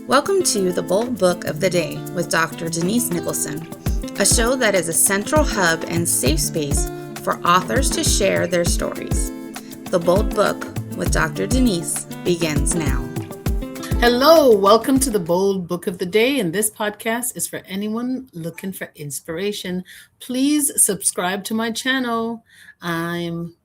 Welcome to the Bold Book of the Day with Dr. Denise Nicholson, a show that is a central hub and safe space for authors to share their stories. The Bold Book with Dr. Denise begins now. Hello, welcome to the Bold Book of the Day, and this podcast is for anyone looking for inspiration. Please subscribe to my channel. I'm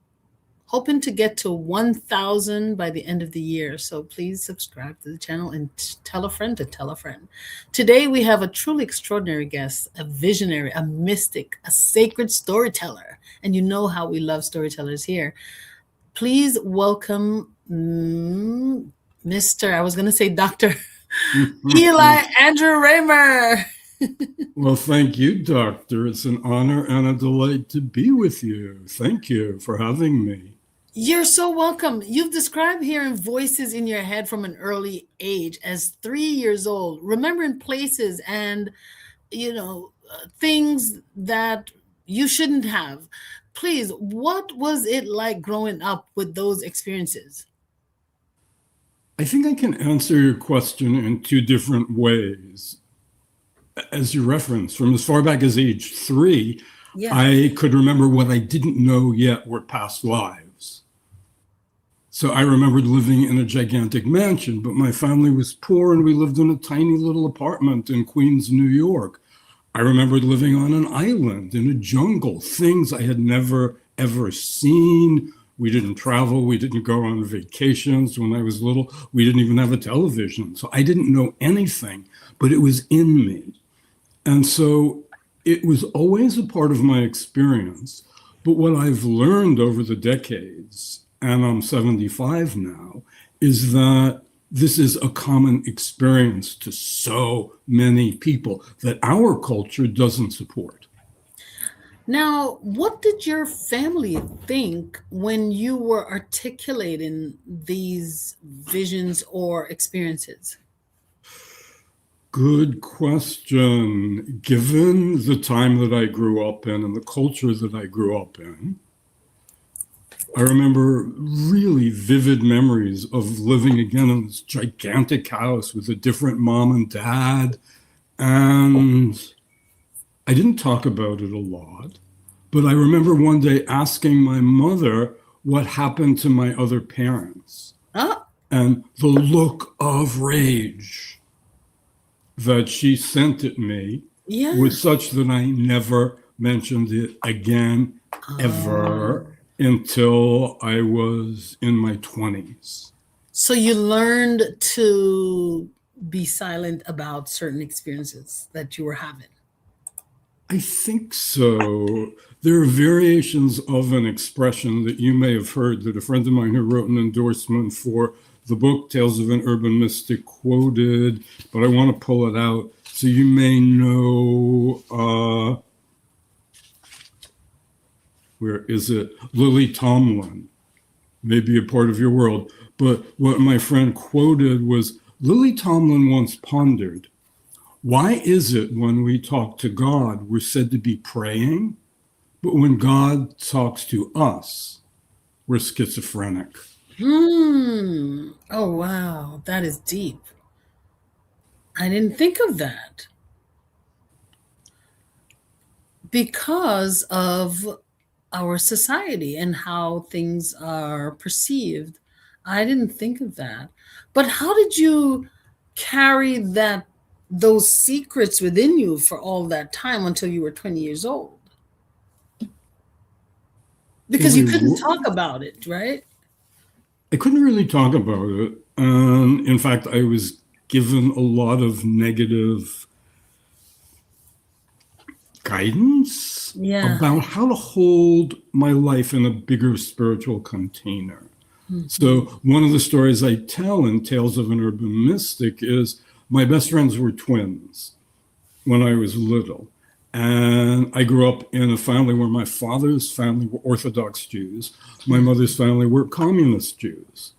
hoping to get to 1,000 by the end of the year, so please subscribe to the channel and tell a friend to tell a friend. Today we have a truly extraordinary guest, a visionary, a mystic, a sacred storyteller, and you know how we love storytellers here. Please welcome Dr. Eli Andrew Ramer. Well, thank you, Doctor. It's an honor and a delight to be with you. Thank you for having me. You're so welcome. You've described hearing voices in your head from an early age as 3 years old, remembering places and, things that you shouldn't have. Please, what was it like growing up with those experiences? I think I can answer your question in two different ways. As you referenced, from as far back as age 3, I could remember what I didn't know yet were past lives. So I remembered living in a gigantic mansion, but my family was poor and we lived in a tiny little apartment in Queens, New York. I remembered living on an island in a jungle, things I had never, ever seen. We didn't travel. We didn't go on vacations. When I was little, we didn't even have a television. So I didn't know anything, but it was in me. And so it was always a part of my experience. But what I've learned over the decades, and I'm 75 now, is that this is a common experience to so many people that our culture doesn't support. Now, what did your family think when you were articulating these visions or experiences? Good question. Given the time that I grew up in and the culture that I grew up in, I remember really vivid memories of living again in this gigantic house with a different mom and dad. And I didn't talk about it a lot, but I remember one day asking my mother what happened to my other parents. And the look of rage that she sent at me was such that I never mentioned it again, ever, until I was in my 20s. So you learned to be silent about certain experiences that you were having. I think so. There are variations of an expression that you may have heard that a friend of mine who wrote an endorsement for the book Tales of an Urban Mystic quoted, but I want to pull it out. So you may know, where is it? Lily Tomlin, maybe a part of your world. But what my friend quoted was, Lily Tomlin once pondered, why is it when we talk to God, we're said to be praying, but when God talks to us, we're schizophrenic? Oh, wow. That is deep. I didn't think of that. Because of our society and how things are perceived. I didn't think of that. But how did you carry those secrets within you for all that time until you were 20 years old? Because you couldn't talk about it, right? I couldn't really talk about it. In fact, I was given a lot of negative guidance about how to hold my life in a bigger spiritual container. Mm-hmm. So one of the stories I tell in Tales of an Urban Mystic is my best friends were twins when I was little. And I grew up in a family where my father's family were Orthodox Jews. My mother's family were communist Jews.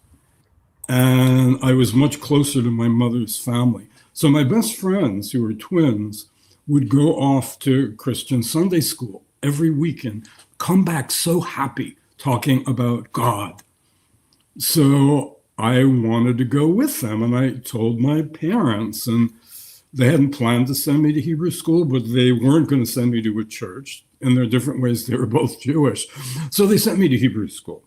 And I was much closer to my mother's family. So my best friends, who were twins, would go off to Christian Sunday school every weekend, come back so happy talking about God. So I wanted to go with them. And I told my parents, and they hadn't planned to send me to Hebrew school, but they weren't going to send me to a church. In their different ways, they were both Jewish. So they sent me to Hebrew school.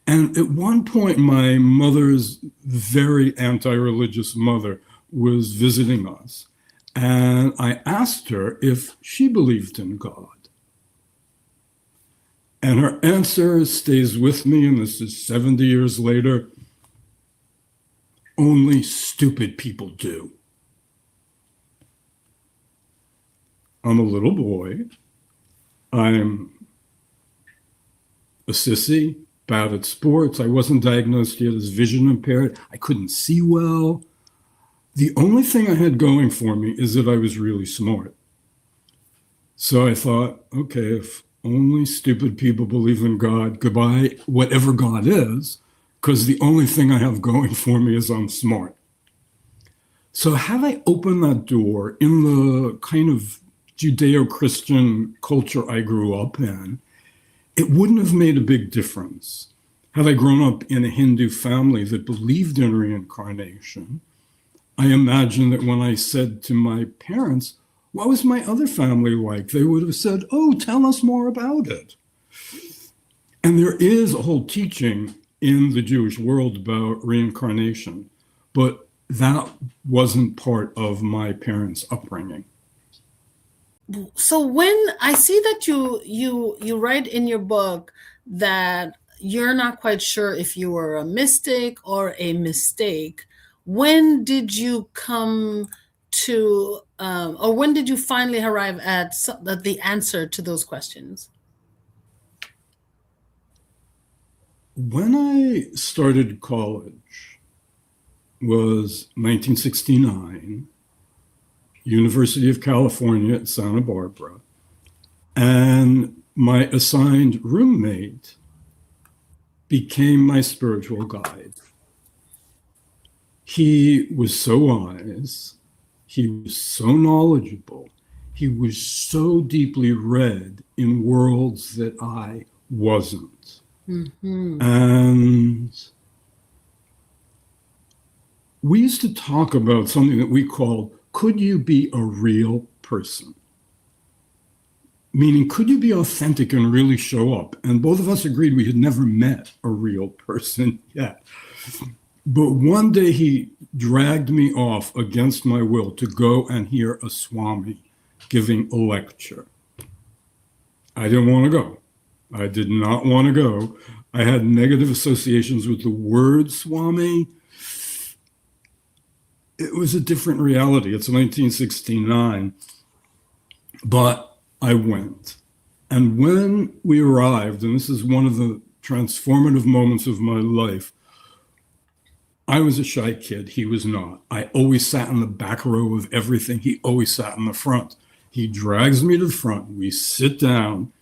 And at one point, my mother's very anti-religious mother was visiting us. And I asked her if she believed in God. And her answer stays with me, and this is 70 years later. Only stupid people do. I'm a little boy. I'm a sissy, bad at sports. I wasn't diagnosed yet as vision impaired. I couldn't see well. The only thing I had going for me is that I was really smart. So I thought, okay, if only stupid people believe in God, goodbye, whatever God is, because the only thing I have going for me is I'm smart. So had I opened that door in the kind of Judeo-Christian culture I grew up in, it wouldn't have made a big difference. Had I grown up in a Hindu family that believed in reincarnation, I imagine that when I said to my parents, what was my other family like? They would have said, oh, tell us more about it. And there is a whole teaching in the Jewish world about reincarnation, but that wasn't part of my parents' upbringing. So when I see that you write in your book that you're not quite sure if you were a mystic or a mistake, when did you come to, or when did you finally arrive at the answer to those questions? When I started college was 1969, University of California at Santa Barbara, and my assigned roommate became my spiritual guide. He was so wise, he was so knowledgeable, he was so deeply read in worlds that I wasn't. Mm-hmm. And we used to talk about something that we called, could you be a real person? Meaning, could you be authentic and really show up? And both of us agreed we had never met a real person yet. But one day he dragged me off against my will to go and hear a Swami giving a lecture. I didn't want to go. I did not want to go. I had negative associations with the word Swami. It was a different reality. It's 1969. But I went. And when we arrived, and this is one of the transformative moments of my life, I was a shy kid. He was not. I always sat in the back row of everything. He always sat in the front. He drags me to the front. We sit down.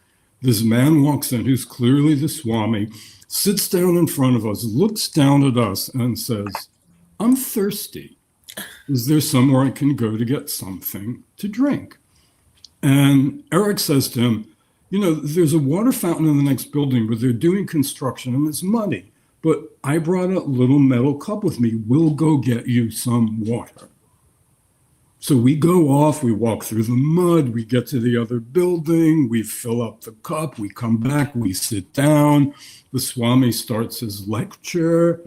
This man walks in, who's clearly the Swami, sits down in front of us, looks down at us, and says, I'm thirsty. Is there somewhere I can go to get something to drink? And Eric says to him, you know, there's a water fountain in the next building, but they're doing construction and it's muddy. But I brought a little metal cup with me. We'll go get you some water. So we go off, we walk through the mud, we get to the other building, we fill up the cup, we come back, we sit down. The Swami starts his lecture.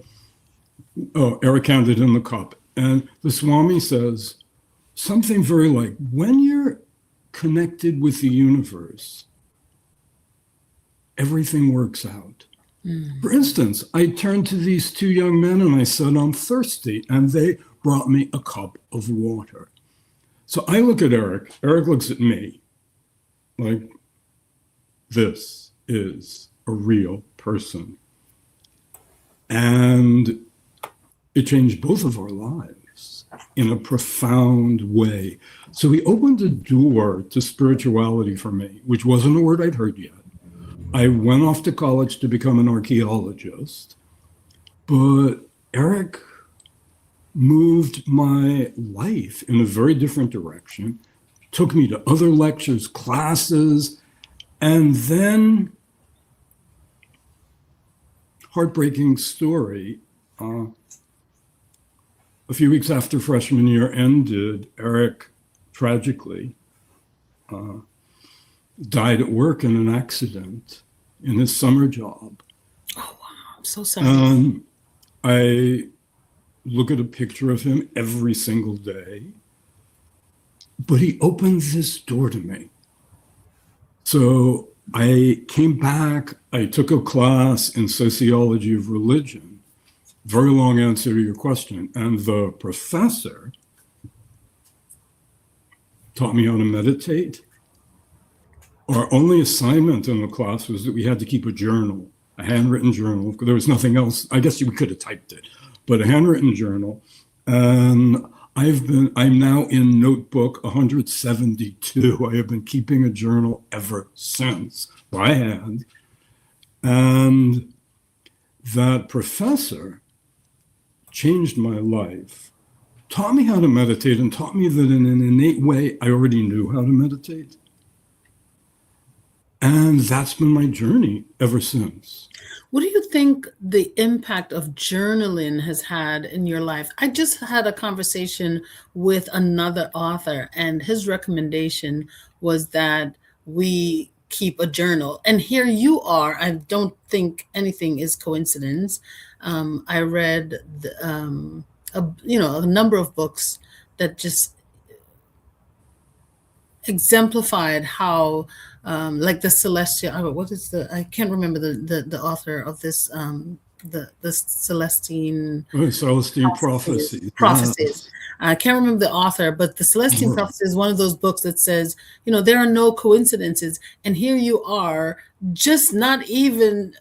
Oh, Eric handed in the cup. And the Swami says something very like, when you're connected with the universe, everything works out. For instance, I turned to these two young men and I said, I'm thirsty. And they brought me a cup of water. So I look at Eric. Eric looks at me like, this is a real person. And it changed both of our lives in a profound way. So he opened a door to spirituality for me, which wasn't a word I'd heard yet. I went off to college to become an archaeologist, but Eric moved my life in a very different direction, took me to other lectures, classes, and then, heartbreaking story, A few weeks after freshman year ended, Eric tragically died at work in an accident in his summer job. Oh, wow. I'm so sorry. I look at a picture of him every single day, but he opened this door to me. So I came back, I took a class in sociology of religion. Very long answer to your question. And the professor taught me how to meditate. Our only assignment in the class was that we had to keep a journal, a handwritten journal. There was nothing else. I guess we could have typed it, but a handwritten journal. And I'm now in notebook 172. I have been keeping a journal ever since by hand. And that professor changed my life, taught me how to meditate, and taught me that in an innate way, I already knew how to meditate. And that's been my journey ever since. What do you think the impact of journaling has had in your life? I just had a conversation with another author, and his recommendation was that we keep a journal. And here you are. I don't think anything is coincidence. I read a number of books that just exemplified how like the celestial, I can't remember the author of this, the Celestine Prophecies. Yes. I can't remember the author, but the Celestine Prophecies is one of those books that says, there are no coincidences. And here you are, just not even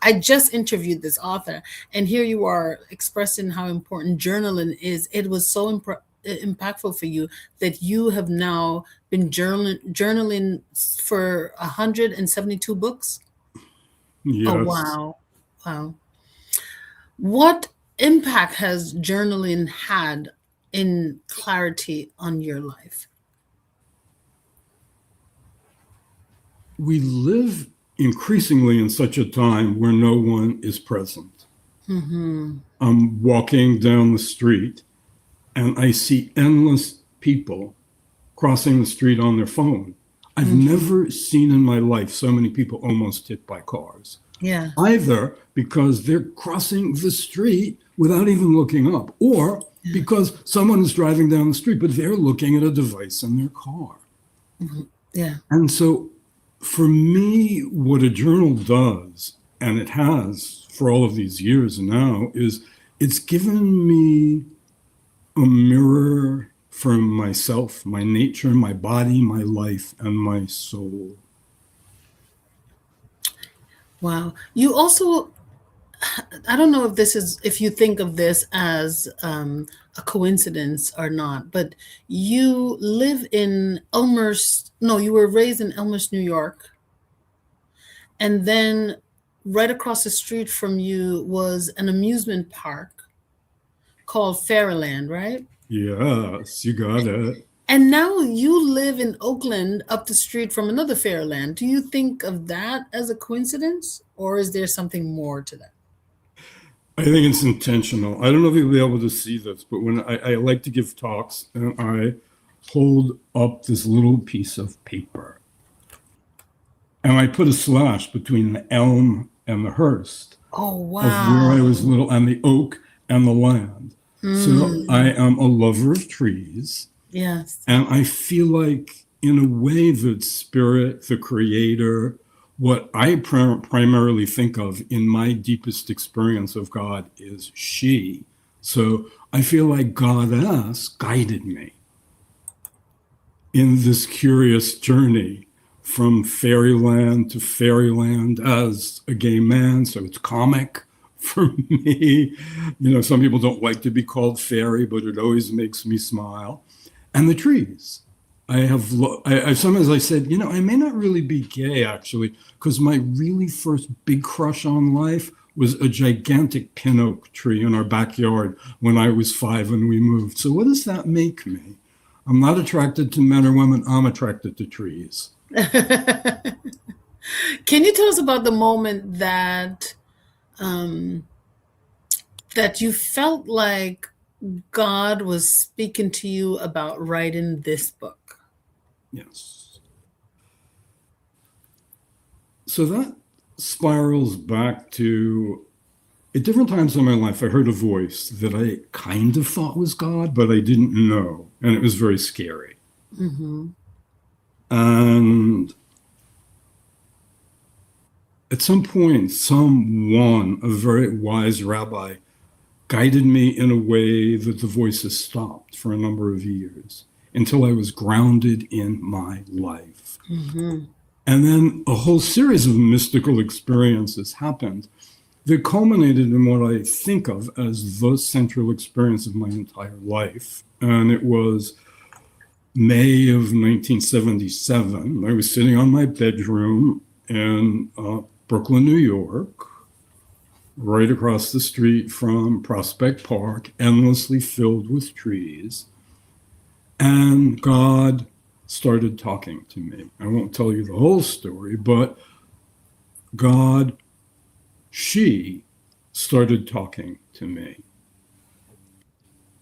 I just interviewed this author, and here you are expressing how important journaling is. It was so impactful for you that you have now been journaling for 172 books. Yes. Oh, wow. What impact has journaling had in clarity on your life? We live increasingly in such a time where no one is present. Mm-hmm. I'm walking down the street and I see endless people crossing the street on their phone. I've never seen in my life so many people almost hit by cars. Yeah. Either because they're crossing the street without even looking up, or because someone is driving down the street, but they're looking at a device in their car. Mm-hmm. Yeah. And so for me, what a journal does, and it has for all of these years now, is it's given me a mirror for myself, my nature, my body, my life, and my soul. Wow. You also, I don't know if you think of this as a coincidence or not, but you live in you were raised in Elmhurst, New York. And then right across the street from you was an amusement park called Fairyland, right? Yes, you got it. And now you live in Oakland up the street from another Fairyland. Do you think of that as a coincidence, or is there something more to that? I think it's intentional. I don't know if you'll be able to see this, but when I like to give talks and I hold up this little piece of paper and I put a slash between the elm and the Hearst. Oh, wow. Of where I was little, and the oak and the land. So I am a lover of trees. Yes. And I feel like, in a way, that spirit, the creator, what I primarily think of in my deepest experience of God is she. So I feel like Goddess guided me in this curious journey from fairyland to fairyland as a gay man. So it's comic for me. Some people don't like to be called fairy, but it always makes me smile. And the trees. I sometimes I said, I may not really be gay, actually, because my really first big crush on life was a gigantic pin oak tree in our backyard when I was 5 and we moved. So what does that make me? I'm not attracted to men or women. I'm attracted to trees. Can you tell us about the moment that that you felt like God was speaking to you about writing this book. Yes. So that spirals back to, at different times in my life, I heard a voice that I kind of thought was God, but I didn't know. And it was very scary. Mm-hmm. And at some point, someone, a very wise rabbi, guided me in a way that the voices stopped for a number of years until I was grounded in my life. Mm-hmm. And then a whole series of mystical experiences happened that culminated in what I think of as the central experience of my entire life. And it was May of 1977. I was sitting on my bedroom in Brooklyn, New York, right across the street from Prospect Park, endlessly filled with trees. And God started talking to me. I won't tell you the whole story, but God, she started talking to me.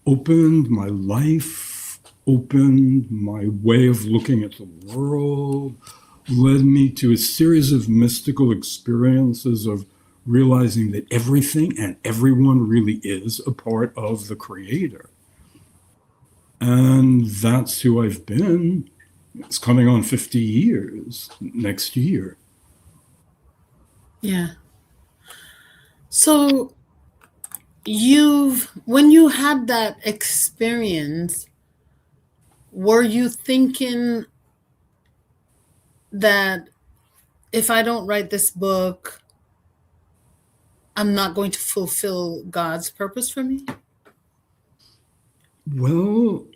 Opened my life, opened my way of looking at the world, led me to a series of mystical experiences of realizing that everything and everyone really is a part of the Creator. And that's who I've been. It's coming on 50 years next year. Yeah. So when you had that experience, were you thinking that if I don't write this book, I'm not going to fulfill God's purpose for me? Well,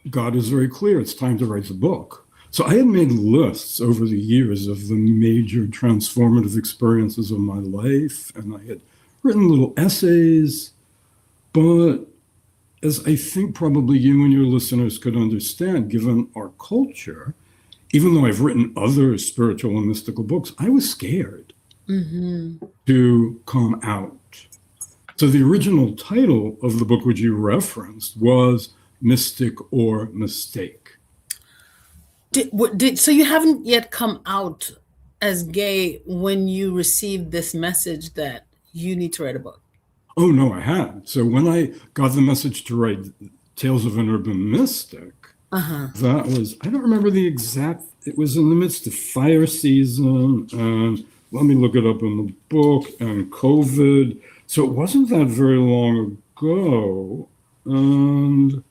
God is very clear. It's time to write the book. So I had made lists over the years of the major transformative experiences of my life, and I had written little essays. But as I think probably you and your listeners could understand, given our culture, even though I've written other spiritual and mystical books, I was scared to come out. So the original title of the book which you referenced was Mystic or Mistake. So you haven't yet come out as gay when you received this message that you need to write a book? Oh, no, I had. So when I got the message to write Tales of an Urban Mystic, that was, I don't remember the exact, it was in the midst of fire season, and let me look it up in the book, and COVID. So it wasn't that very long ago. And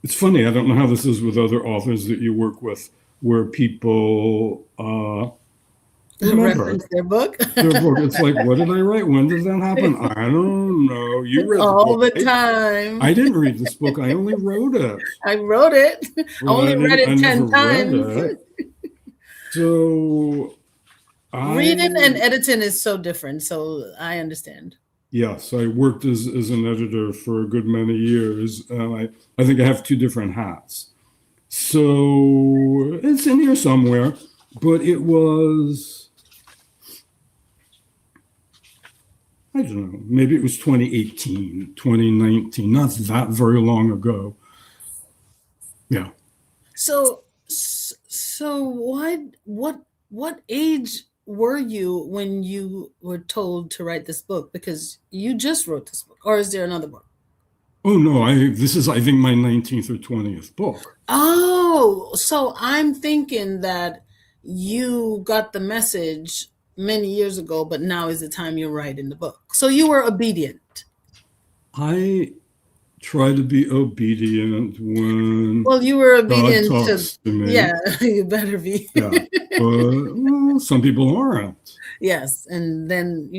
it's funny, I don't know how this is with other authors that you work with, where people reference their book. It's like, what did I write? When did that happen? I don't know. You read all the book, the time. I didn't read this book. I only wrote it. I wrote it. Well, I only read it 10 times. So reading and editing is so different. So I understand. Yes, I worked as an editor for a good many years. I think I have two different hats. So it's in here somewhere, but it was, I don't know, maybe it was 2018, 2019, not that very long ago. Yeah. So what age were you when you were told to write this book? Because you just wrote this book, or is there another book? Oh no, this is I think my 19th or 20th book. Oh, so I'm thinking that you got the message many years ago, but now is the time you're writing the book. So you were obedient. I try to be obedient when you were obedient God talks to me. Yeah, you better be. Yeah, but some people aren't. Yes, and then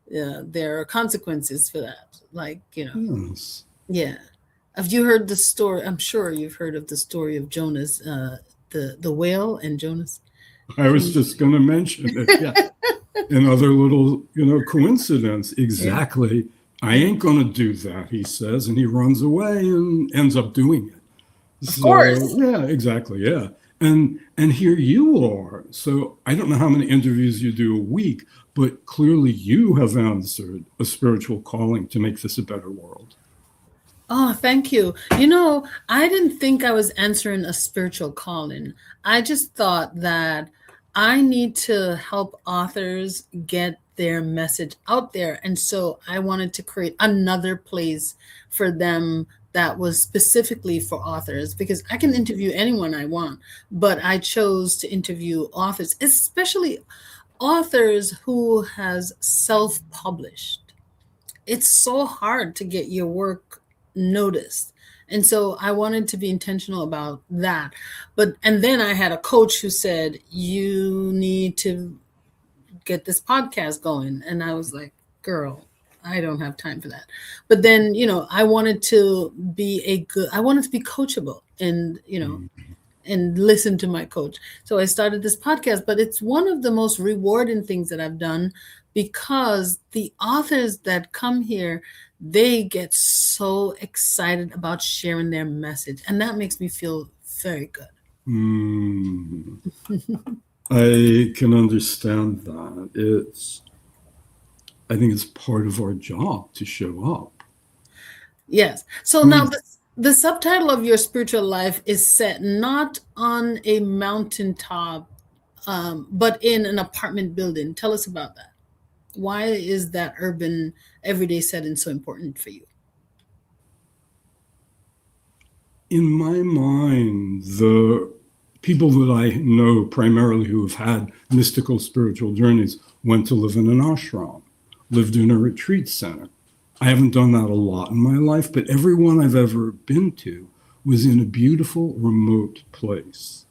there are consequences for that. Like Yes. Yeah. Have you heard the story? I'm sure you've heard of the story of Jonas, the whale and Jonas. I was just going to mention it. Yeah. Another little coincidence. Exactly. Yeah. I ain't going to do that, he says, and he runs away and ends up doing it. Of course. Yeah, exactly. Yeah. And here you are. So I don't know how many interviews you do a week, but clearly you have answered a spiritual calling to make this a better world. Oh, thank you. You know, I didn't think I was answering a spiritual calling. I just thought that I need to help authors get their message out there. And so I wanted to create another place for them that was specifically for authors, because I can interview anyone I want, but I chose to interview authors, especially authors who has self-published. It's so hard to get your work noticed. And so I wanted to be intentional about that. And then I had a coach who said, you need to get this podcast going. And I was like, girl, I don't have time for that. But then, I wanted to be coachable and, and listen to my coach. So I started this podcast, but it's one of the most rewarding things that I've done, because the authors that come here, they get so excited about sharing their message. And that makes me feel very good. I can understand that. I think it's part of our job to show up. Yes. So now the subtitle of your spiritual life is set not on a mountaintop, but in an apartment building. Tell us about that. Why is that urban, everyday setting so important for you? In my mind, the people that I know primarily who have had mystical spiritual journeys went to live in an ashram, lived in a retreat center. I haven't done that a lot in my life, but everyone I've ever been to was in a beautiful, remote place.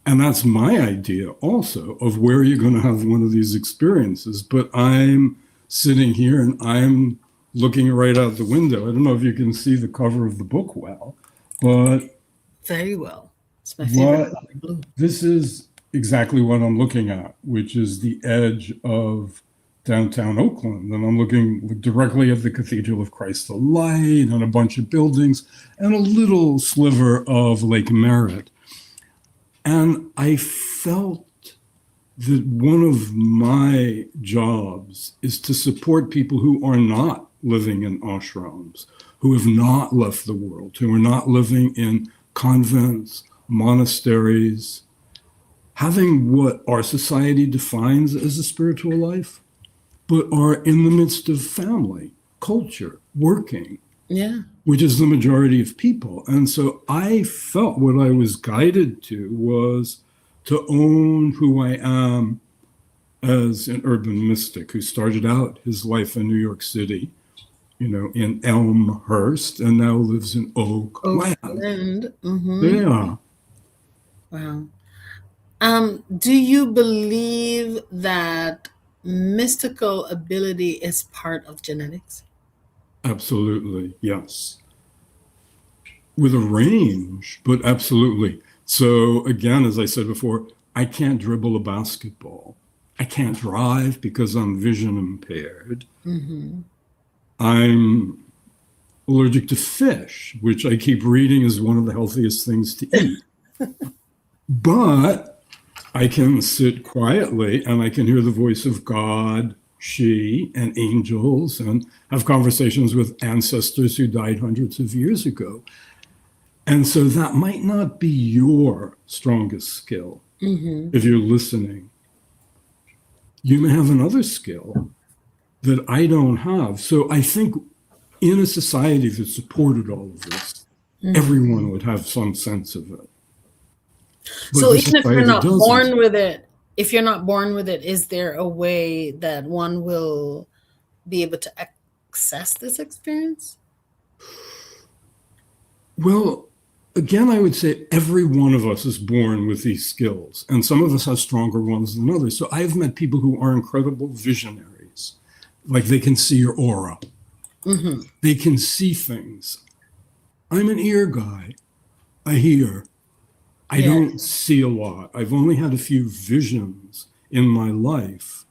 And that's my idea also of where you're going to have one of these experiences. But I'm sitting here and I'm looking right out the window. I don't know if you can see the cover of the book well, but very well. It's my favorite color, blue. This is exactly what I'm looking at, which is the edge of downtown Oakland. And I'm looking directly at the Cathedral of Christ the Light and a bunch of buildings and a little sliver of Lake Merritt. And I felt that one of my jobs is to support people who are not living in ashrams, who have not left the world, who are not living in convents, monasteries, having what our society defines as a spiritual life, but are in the midst of family, culture, working, which is the majority of people. And so I felt what I was guided to was to own who I am as an urban mystic who started out his life in New York City, in Elmhurst, and now lives in Oakland. Yeah. Wow. Do you believe that mystical ability is part of genetics? Absolutely, yes. With a range, but absolutely. So again, as I said before, I can't dribble a basketball. I can't drive because I'm vision impaired. I'm allergic to fish, which I keep reading is one of the healthiest things to eat. But I can sit quietly and I can hear the voice of God, she, and angels, and have conversations with ancestors who died hundreds of years ago. And so that might not be your strongest skill if you're listening. You may have another skill that I don't have. So I think in a society that supported all of this, everyone would have some sense of it. But so even if you're not born with it, is there a way that one will be able to access this experience? Well, again, I would say every one of us is born with these skills, and some of us have stronger ones than others. So I've met people who are incredible visionaries, like they can see your aura. They can see things. I'm an ear guy. I hear. I don't see a lot. I've only had a few visions in my life,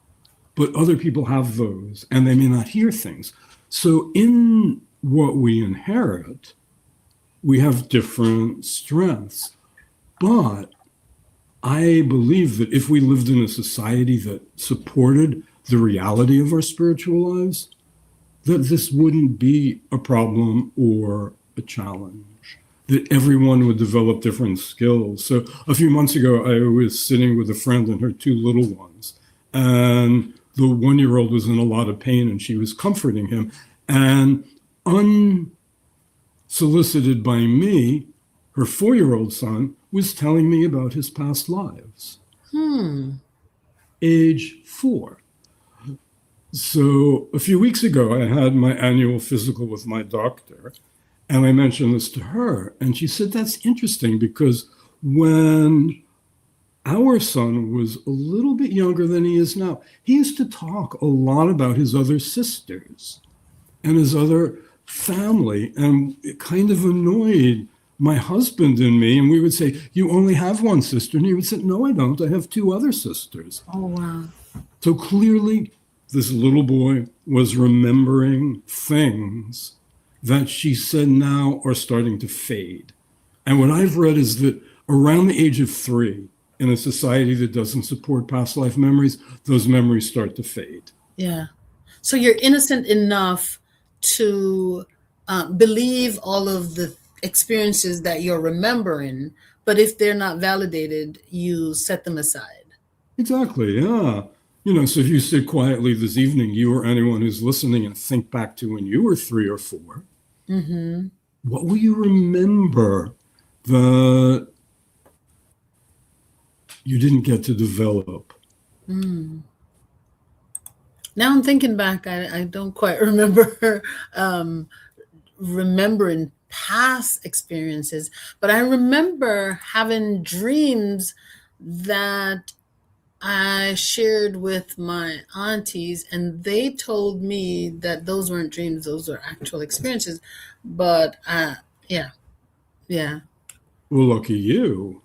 but other people have those, and they may not hear things. So in what we inherit, we have different strengths. But I believe that if we lived in a society that supported the reality of our spiritual lives, that this wouldn't be a problem or a challenge, that everyone would develop different skills. So a few months ago, I was sitting with a friend and her two little ones, and the 1-year-old was in a lot of pain and she was comforting him. And unsolicited by me, her 4-year-old son was telling me about his past lives. Age 4. So a few weeks ago, I had my annual physical with my doctor, and I mentioned this to her, and she said, that's interesting because when our son was a little bit younger than he is now, he used to talk a lot about his other sisters and his other family, and it kind of annoyed my husband and me. And we would say, you only have one sister? And he would say, no, I don't. I have 2 other sisters. Oh, wow. So clearly, this little boy was remembering things that she said now are starting to fade. And what I've read is that around the age of 3, in a society that doesn't support past life memories, those memories start to fade. Yeah. So you're innocent enough to believe all of the experiences that you're remembering, but if they're not validated, you set them aside. Exactly, yeah. So if you sit quietly this evening, you or anyone who's listening, and think back to when you were 3 or 4, what will you remember that you didn't get to develop? Now I'm thinking back, I don't quite remember remembering past experiences, but I remember having dreams that I shared with my aunties, and they told me that those weren't dreams, those were actual experiences. But yeah. Well, lucky you.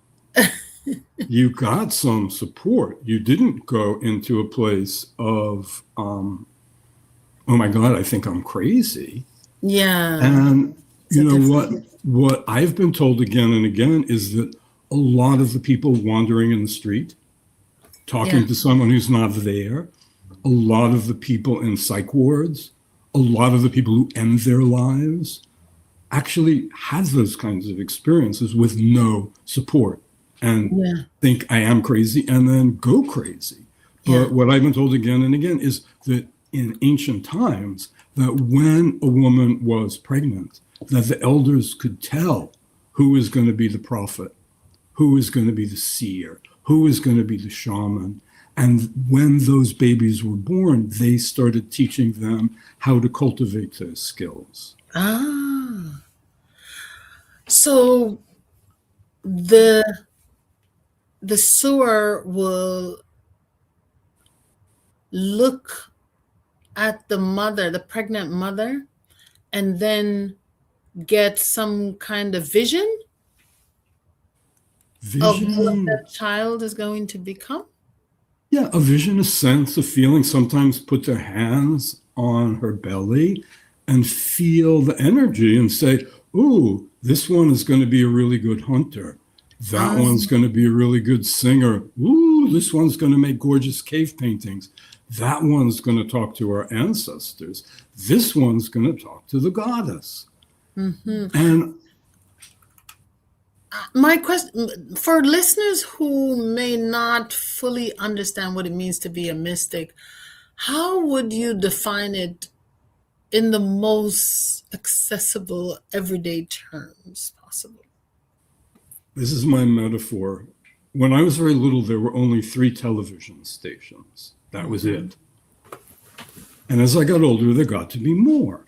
You got some support. You didn't go into a place of, oh my God, I think I'm crazy. Yeah. And you know what I've been told again and again is that a lot of the people wandering in the street, talking to someone who's not there, a lot of the people in psych wards, a lot of the people who end their lives actually has those kinds of experiences with no support and think I am crazy and then go crazy. But what I've been told again and again is that in ancient times, that when a woman was pregnant, that the elders could tell who is going to be the prophet, who is going to be the seer, who is going to be the shaman. And when those babies were born, they started teaching them how to cultivate those skills. So the sewer will look at the mother, the pregnant mother, and then get some kind of vision of what that child is going to become? Yeah, a vision, a sense, a feeling. Sometimes put their hands on her belly and feel the energy and say, ooh, this one is going to be a really good hunter. That one's going to be a really good singer. Ooh, this one's going to make gorgeous cave paintings. That one's going to talk to our ancestors. This one's going to talk to the goddess. And my question for listeners who may not fully understand what it means to be a mystic, how would you define it in the most accessible, everyday terms possible? This is my metaphor. When I was very little, there were only 3 television stations. That was it. And as I got older, there got to be more.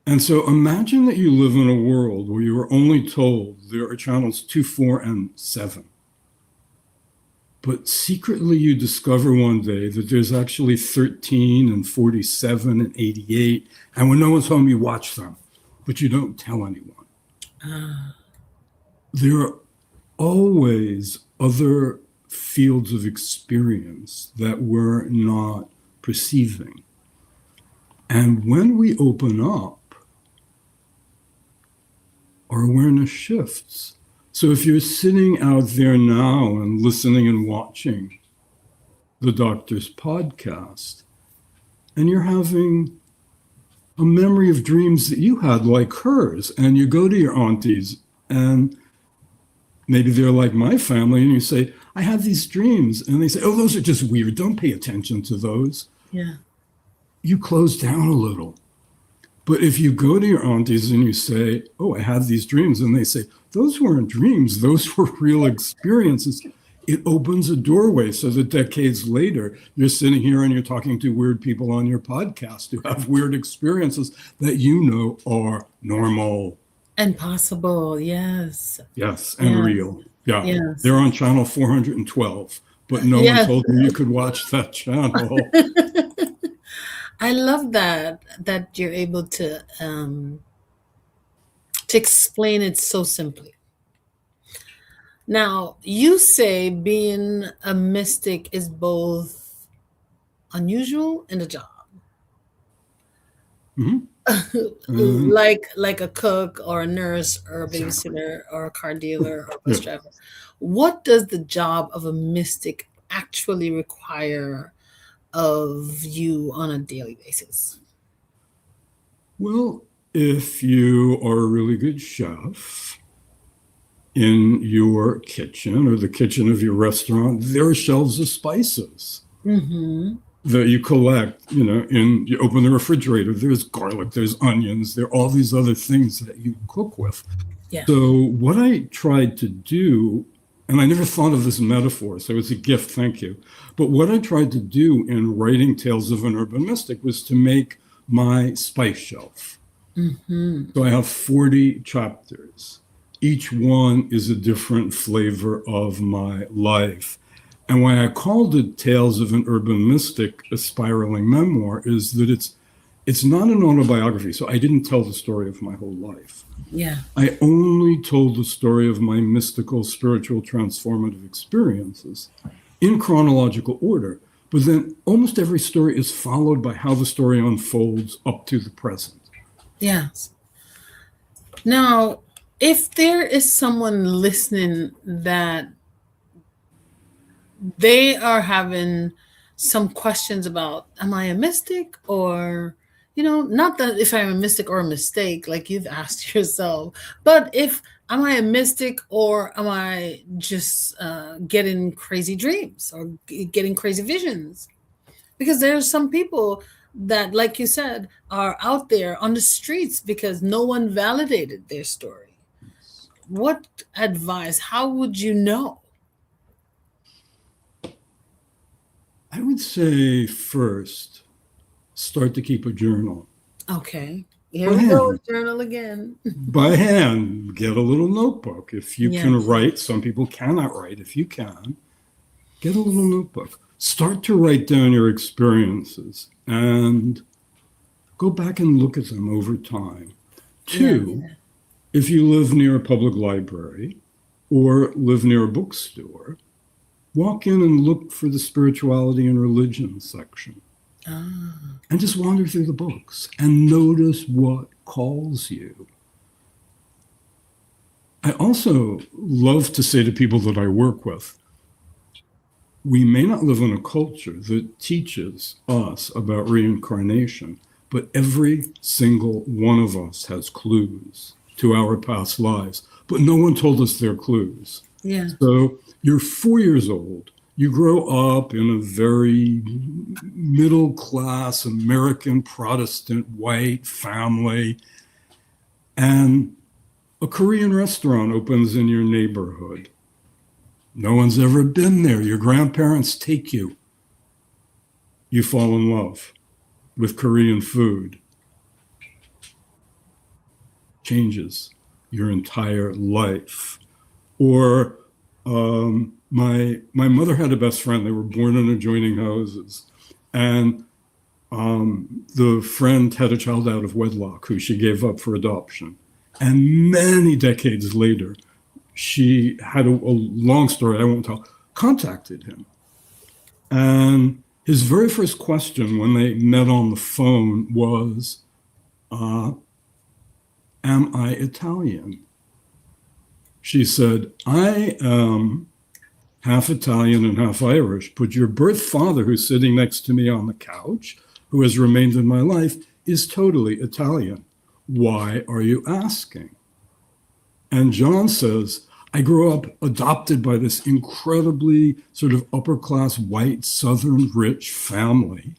And so imagine that you live in a world where you are only told there are channels 2, 4, and 7. But secretly you discover one day that there's actually 13 and 47 and 88. And when no one's home, you watch them, but you don't tell anyone. There are always other fields of experience that we're not perceiving. And when we open up, our awareness shifts. So if you're sitting out there now and listening and watching the doctor's podcast, and you're having a memory of dreams that you had like hers, and you go to your aunties, and maybe they're like my family, and you say, I have these dreams. And they say, oh, those are just weird. Don't pay attention to those. Yeah. You close down a little. But if you go to your aunties and you say, oh, I had these dreams, and they say, those weren't dreams, those were real experiences, it opens a doorway so that decades later, you're sitting here and you're talking to weird people on your podcast who have weird experiences that you know are normal. And possible, yes. Yes, and real. Yeah, yes. They're on channel 412, but no one told you could watch that channel. I love that you're able to explain it so simply. Now, you say being a mystic is both unusual and a job. Mm-hmm. Like a cook or a nurse or a babysitter or a car dealer or a bus driver. What does the job of a mystic actually require of you on a daily basis? Well, if you are a really good chef in your kitchen or the kitchen of your restaurant, there are shelves of spices that you collect, and you open the refrigerator, there's garlic, there's onions, there are all these other things that you cook with. Yeah. So what I tried to do, and I never thought of this metaphor, so it's a gift, thank you. But what I tried to do in writing Tales of an Urban Mystic was to make my spice shelf. So I have 40 chapters. Each one is a different flavor of my life. And why I called it Tales of an Urban Mystic, a spiraling memoir, is that it's not an autobiography. So I didn't tell the story of my whole life. Yeah. I only told the story of my mystical, spiritual, transformative experiences in chronological order. But then almost every story is followed by how the story unfolds up to the present. Yes. Now, if there is someone listening that they are having some questions about, am I a mystic? Or, not that if I'm a mystic or a mistake, like you've asked yourself, but am I a mystic or am I just getting crazy dreams or getting crazy visions? Because there's some people that, like you said, are out there on the streets because no one validated their story. What advice, how would you know? I would say first, start to keep a journal. Okay. Here we go, journal again. By hand, get a little notebook. If you can write, some people cannot write. If you can, get a little notebook. Start to write down your experiences and go back and look at them over time. 2, if you live near a public library or live near a bookstore, walk in and look for the spirituality and religion section. And just wander through the books and notice what calls you. I also love to say to people that I work with, we may not live in a culture that teaches us about reincarnation, but every single one of us has clues to our past lives, but no one told us they're clues. Yeah. So you're 4 years old. You grow up in a very middle-class American Protestant white family, and a Korean restaurant opens in your neighborhood. No one's ever been there. Your grandparents take you. You fall in love with Korean food. Changes your entire life. Or my mother had a best friend. They were born in adjoining houses. And the friend had a child out of wedlock who she gave up for adoption. And many decades later, she had a long story, I won't tell, contacted him. And his very first question when they met on the phone was, am I Italian? She said, I am half Italian and half Irish, but your birth father, who's sitting next to me on the couch, who has remained in my life, is totally Italian. Why are you asking? And John says, I grew up adopted by this incredibly sort of upper class, white, Southern rich family.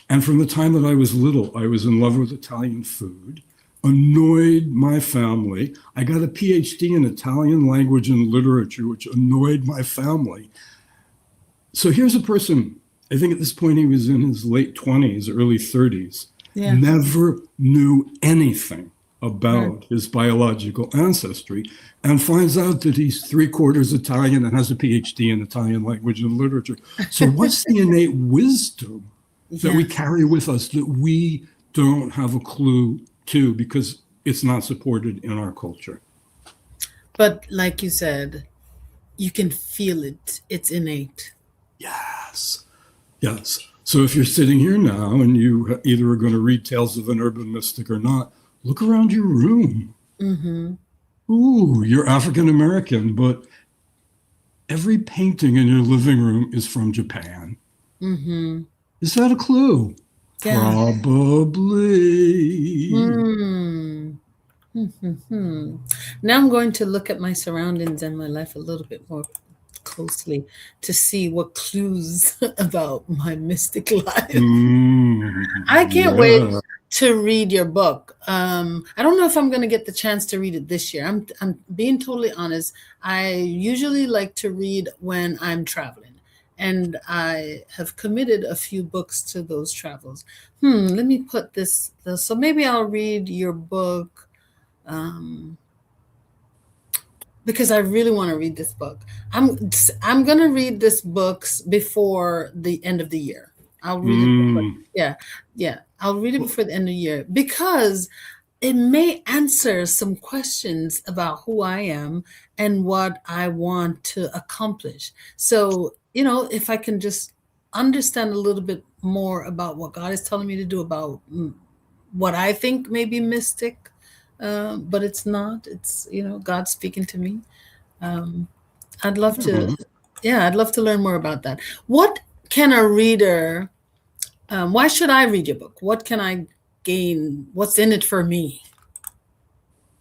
And from the time that I was little, I was in love with Italian food, annoyed my family. I got a PhD in Italian language and literature, which annoyed my family. So here's a person, I think at this point he was in his late 20s, early 30s, never knew anything about his biological ancestry, and finds out that he's 3/4 Italian and has a PhD in Italian language and literature. So what's the innate wisdom that we carry with us that we don't have a clue to because it's not supported in our culture? But like you said, you can feel it. It's innate. Yes. Yes. So if you're sitting here now and you either are going to read Tales of an Urban Mystic or not, look around your room. Mm-hmm. Ooh, you're African American, but every painting in your living room is from Japan. Mm-hmm. Is that a clue? Yeah. Probably. Mm-hmm. Now I'm going to look at my surroundings and my life a little bit more closely to see what clues about my mystic life. I can't wait to read your book. I don't know if I'm going to get the chance to read it this year. I'm being totally honest. I usually like to read when I'm traveling, and I have committed a few books to those travels. Let me put this. So maybe I'll read your book because I really want to read this book. I'm going to read this book before the end of the year. I'll read it. Yeah. I'll read it before the end of the year because it may answer some questions about who I am and what I want to accomplish. So, if I can just understand a little bit more about what God is telling me to do about what I think may be mystic, but it's not. It's, God speaking to me. I'd love to, I'd love to learn more about that. What can a reader, why should I read your book? What can I gain? What's in it for me?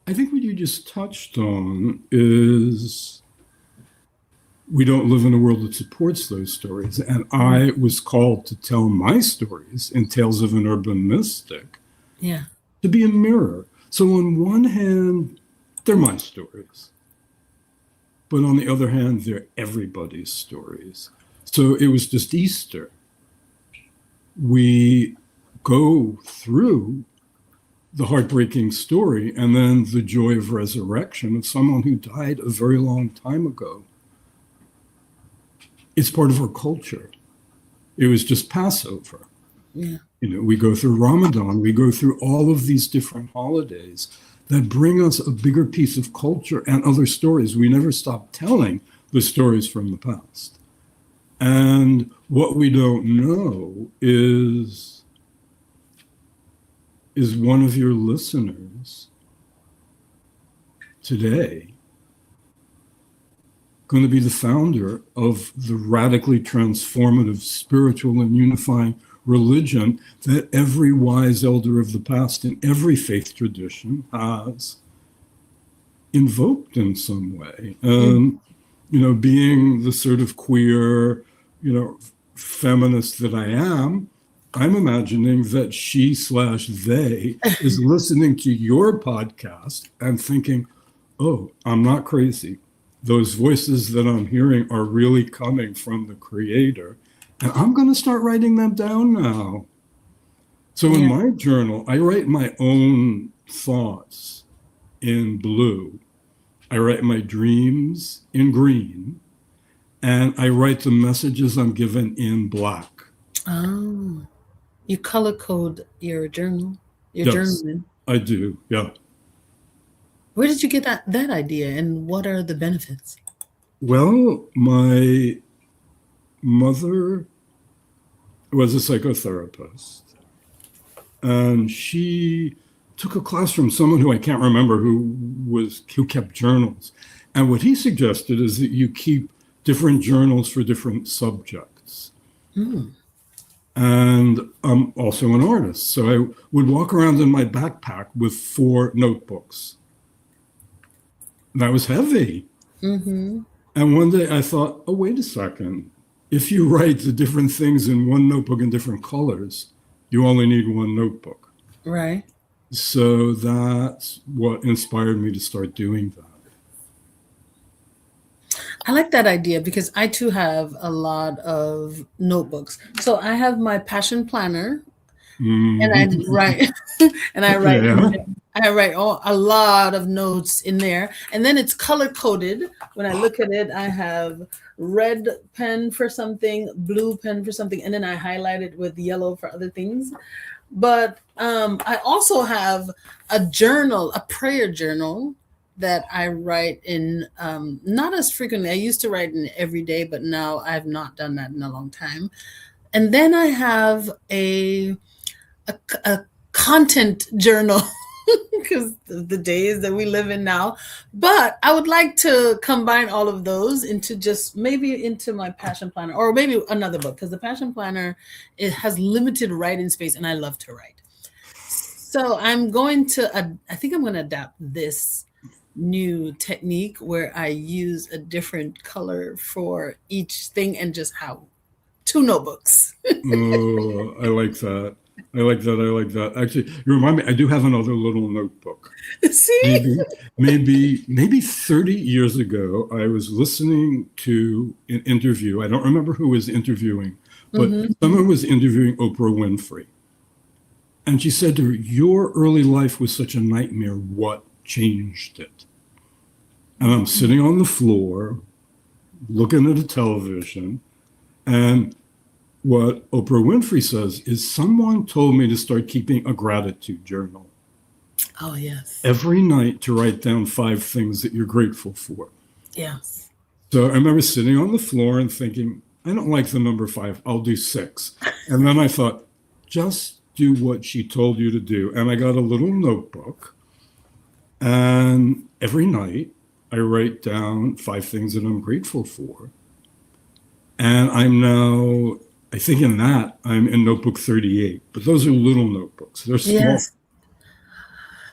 I think what you just touched on is we don't live in a world that supports those stories. And I was called to tell my stories in Tales of an Urban Mystic to be a mirror. So on one hand, they're my stories. But on the other hand, they're everybody's stories. So it was just Easter. We go through the heartbreaking story and then the joy of resurrection of someone who died a very long time ago. It's part of our culture. It was just Passover. Yeah. We go through Ramadan. We go through all of these different holidays that bring us a bigger piece of culture and other stories. We never stop telling the stories from the past. And what we don't know is one of your listeners today going to be the founder of the radically transformative, spiritual, and unifying religion that every wise elder of the past in every faith tradition has invoked in some way. Being the sort of queer, feminist that I am, I'm imagining that she/they is listening to your podcast and thinking, oh, I'm not crazy. Those voices that I'm hearing are really coming from the Creator. And I'm going to start writing them down now. So in my journal, I write my own thoughts in blue. I write my dreams in green. And I write the messages I'm given in black. Oh, you color code your journal, Yes, journaling. I do, yeah. Where did you get that idea, and what are the benefits? Well, my mother was a psychotherapist, and she took a class from someone who I can't remember who kept journals. And what he suggested is that you keep different journals for different subjects. And I'm also an artist. So I would walk around in my backpack with 4 notebooks. That was heavy. And one day I thought, oh, wait a second. If you write the different things in one notebook in different colors, you only need one notebook. Right. So that's what inspired me to start doing that. I like that idea because I too have a lot of notebooks. So I have my passion planner, and I write, and I write, a lot of notes in there, and then it's color coded. When I look at it, I have red pen for something, blue pen for something, and then I highlight it with yellow for other things. But I also have a journal, a prayer journal that I write in, not as frequently. I used to write in every day, but now I have not done that in a long time. And then I have a content journal because the days that we live in now. But I would like to combine all of those into into my passion planner, or maybe another book, because the passion planner, it has limited writing space and I love to write. So I think I'm going to adapt this new technique where I use a different color for each thing and just have 2 notebooks. Oh, I like that. I like that. Actually, you remind me, I do have another little notebook. See? Maybe 30 years ago, I was listening to an interview. I don't remember who was interviewing, but someone was interviewing Oprah Winfrey. And she said to her, your early life was such a nightmare. What changed it? And I'm sitting on the floor, looking at a television, and what Oprah Winfrey says is, someone told me to start keeping a gratitude journal. Oh, yes. Every night to write down 5 things that you're grateful for. Yes. So I remember sitting on the floor and thinking, I don't like the number 5, I'll do 6. And then I thought, just do what she told you to do. And I got a little notebook, and every night I write down 5 things that I'm grateful for. And I'm now, I think I'm in notebook 38, but those are little notebooks. They're small. Yes.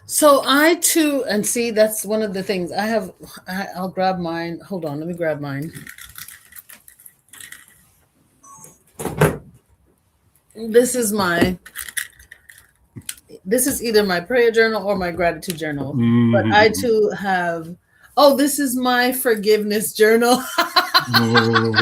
So I too, and see, that's one of the things I'll grab mine. Hold on, let me grab mine. This is either my prayer journal or my gratitude journal. But I too have, this is my forgiveness journal. Oh,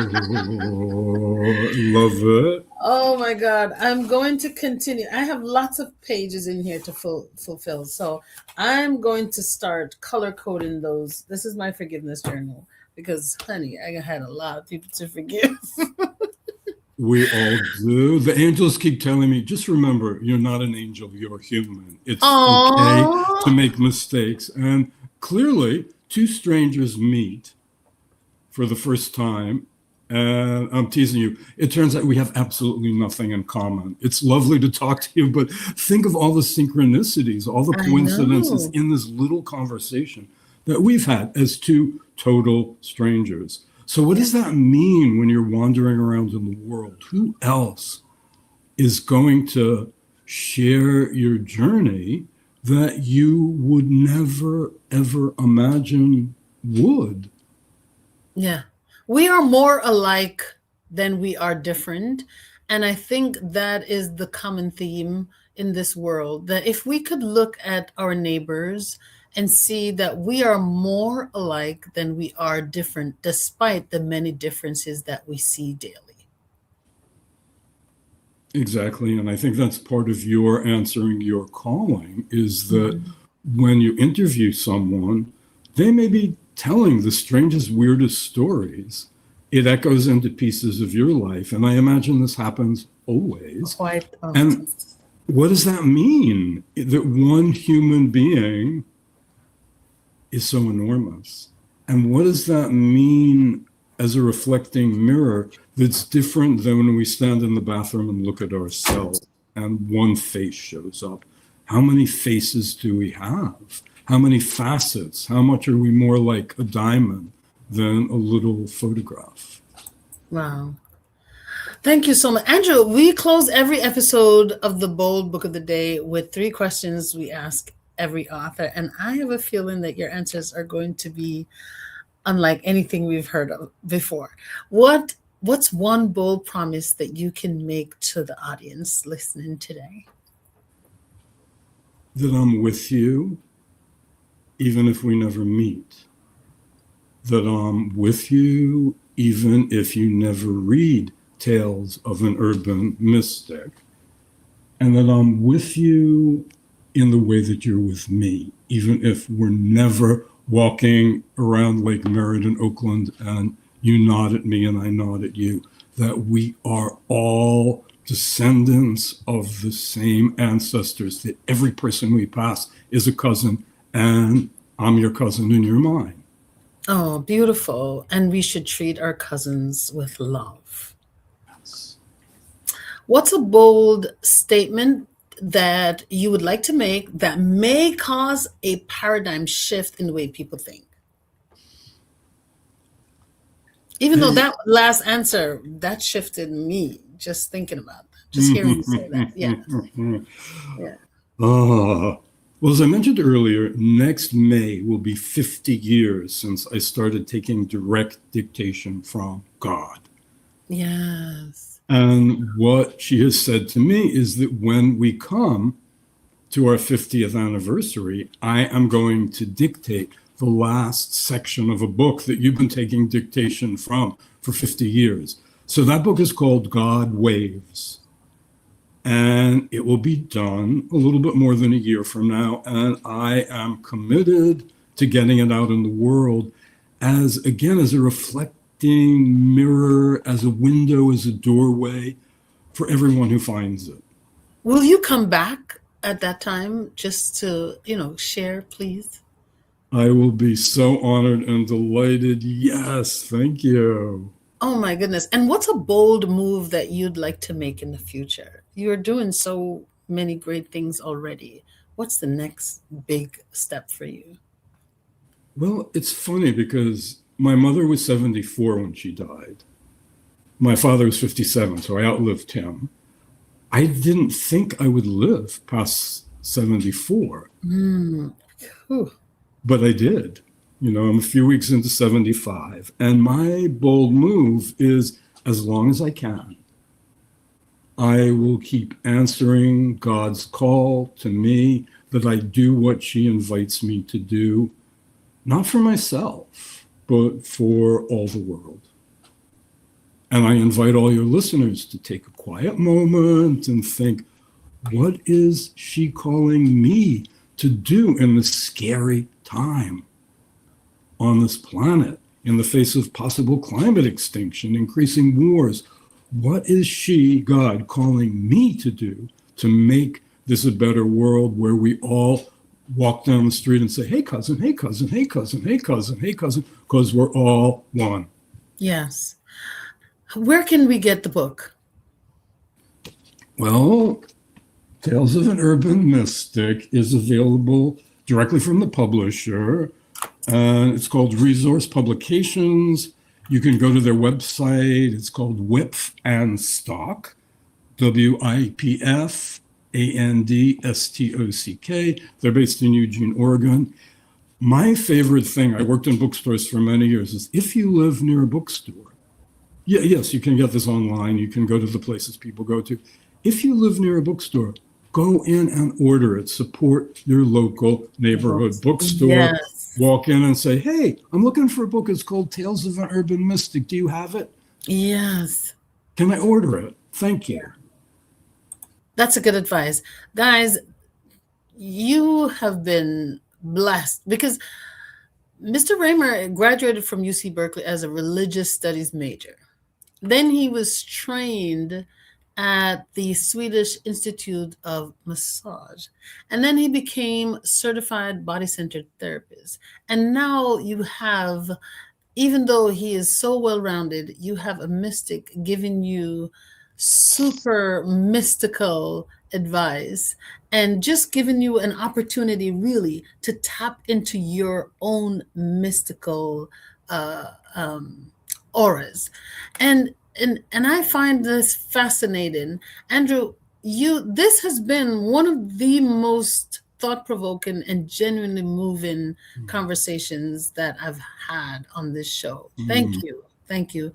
love it. Oh my God. I'm going to continue. I have lots of pages in here to fulfill. So I'm going to start color coding those. This is my forgiveness journal because, honey, I had a lot of people to forgive. We all do. The angels keep telling me, just remember, you're not an angel, you're human. It's okay to make mistakes. And clearly, 2 strangers meet for the first time, and I'm teasing you. It turns out we have absolutely nothing in common. It's lovely to talk to you, but think of all the synchronicities, all the coincidences in this little conversation that we've had as 2 total strangers. So what does that mean when you're wandering around in the world? Who else is going to share your journey that you would never, ever imagine would? Yeah. We are more alike than we are different. And I think that is the common theme in this world, that if we could look at our neighbors and see that we are more alike than we are different, despite the many differences that we see daily. Exactly. And I think that's part of your answering your calling, is that when you interview someone, they may be telling the strangest, weirdest stories. It echoes into pieces of your life. And I imagine this happens always. Quite often. And what does that mean? That one human being is so enormous. And what does that mean as a reflecting mirror that's different than when we stand in the bathroom and look at ourselves and one face shows up? How many faces do we have? How many facets? How much are we more like a diamond than a little photograph? Wow. Thank you so much. Andrew, we close every episode of the Bold Book of the Day with 3 questions we ask every author. And I have a feeling that your answers are going to be unlike anything we've heard of before. What's one bold promise that you can make to the audience listening today? That I'm with you, even if we never meet. That I'm with you, even if you never read Tales of an Urban Mystic. And that I'm with you in the way that you're with me, even if we're never walking around Lake Merritt in Oakland and you nod at me and I nod at you. That we are all descendants of the same ancestors, that every person we pass is a cousin, and I'm your cousin and you're mine. Oh, beautiful. And we should treat our cousins with love. Yes. What's a bold statement that you would like to make that may cause a paradigm shift in the way people think? Even though that last answer, that shifted me just thinking about that, just hearing you say that. Yeah. Yeah. Well, as I mentioned earlier, next May will be 50 years since I started taking direct dictation from God. Yes. And what she has said to me is that when we come to our 50th anniversary, I am going to dictate the last section of a book that you've been taking dictation from for 50 years. So that book is called God Waves. And it will be done a little bit more than a year from now. And I am committed to getting it out in the world as, again, as a reflecting mirror, as a window, as a doorway for everyone who finds it. Will you come back at that time just to, share, please? I will be so honored and delighted. Yes, thank you. Oh my goodness. And what's a bold move that you'd like to make in the future? You're doing so many great things already. What's the next big step for you? Well, it's funny because my mother was 74 when she died. My father was 57, so I outlived him. I didn't think I would live past 74. But I did. I'm a few weeks into 75. And my bold move is, as long as I can, I will keep answering God's call to me, that I do what she invites me to do, not for myself, but for all the world. And I invite all your listeners to take a quiet moment and think, what is she calling me to do in this scary time on this planet, in the face of possible climate extinction, increasing wars? What is she, God, calling me to do to make this a better world where we all walk down the street and say, hey, cousin, hey, cousin, hey, cousin, hey, cousin, hey, cousin, because we're all one. Yes. Where can we get the book? Well, Tales of an Urban Mystic is available directly from the publisher. It's called Resource Publications. You can go to their website. It's called Wipf and Stock, WIPF They're based in Eugene, Oregon. My favorite thing, I worked in bookstores for many years, is if you live near a bookstore, yes, you can get this online. You can go to the places people go to. If you live near a bookstore, go in and order it. Support your local neighborhood bookstore. Yes. Walk in and say, hey, I'm looking for a book. It's called Tales of an Urban Mystic. Do you have it? Yes. Can I order it? Thank you. That's a good advice. Guys, you have been blessed because Mr. Ramer graduated from UC Berkeley as a religious studies major. Then he was trained at the Swedish Institute of Massage. And then he became certified body-centered therapist. And now you have, even though he is so well-rounded, you have a mystic giving you super mystical advice and just giving you an opportunity really to tap into your own mystical auras. And I find this fascinating. Andrew, this has been one of the most thought-provoking and genuinely moving conversations that I've had on this show. Thank you. Thank you.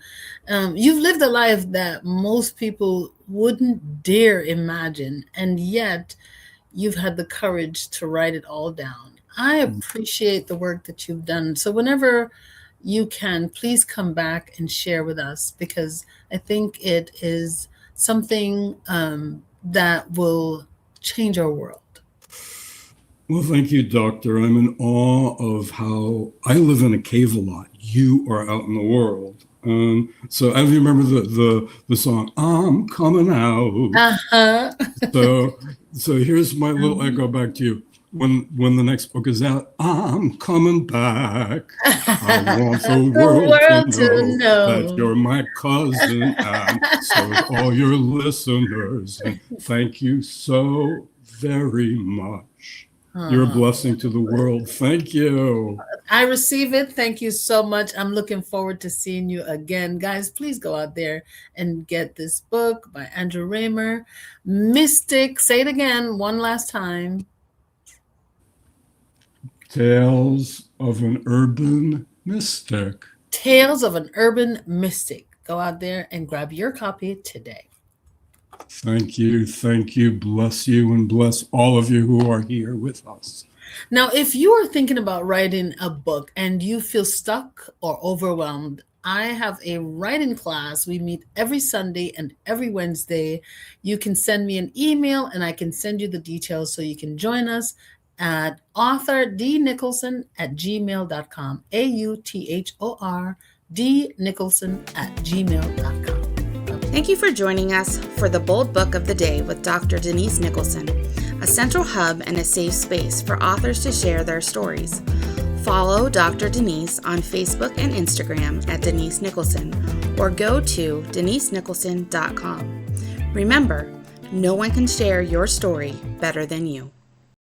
You've lived a life that most people wouldn't dare imagine, and yet you've had the courage to write it all down. I appreciate the work that you've done. So whenever you can, please come back and share with us, because I think it is something that will change our world. Well, thank you, Doctor. I'm in awe of how I live in a cave a lot. You are out in the world. So as you remember the song, I'm coming out. Uh-huh. So here's my little echo back to you. When the next book is out, I'm coming back. I want the world to know that you're my cousin. And so all your listeners, and thank you so very much. You're a blessing to the world. Thank you. I receive it. Thank you so much. I'm looking forward to seeing you again. Guys, please go out there and get this book by Andrew Ramer. Mystic. Say it again one last time. Tales of an Urban Mystic. Tales of an Urban Mystic. Go out there and grab your copy today. Thank you. Thank you. Bless you and bless all of you who are here with us. Now, if you are thinking about writing a book and you feel stuck or overwhelmed, I have a writing class. We meet every Sunday and every Wednesday. You can send me an email and I can send you the details so you can join us at authordnicholson@gmail.com. authordnicholson@gmail.com. Thank you for joining us for the Bold Book of the Day with Dr. Denise Nicholson, a central hub and a safe space for authors to share their stories. Follow Dr. Denise on Facebook and Instagram at Denise Nicholson, or go to denisenicholson.com. Remember, no one can share your story better than you.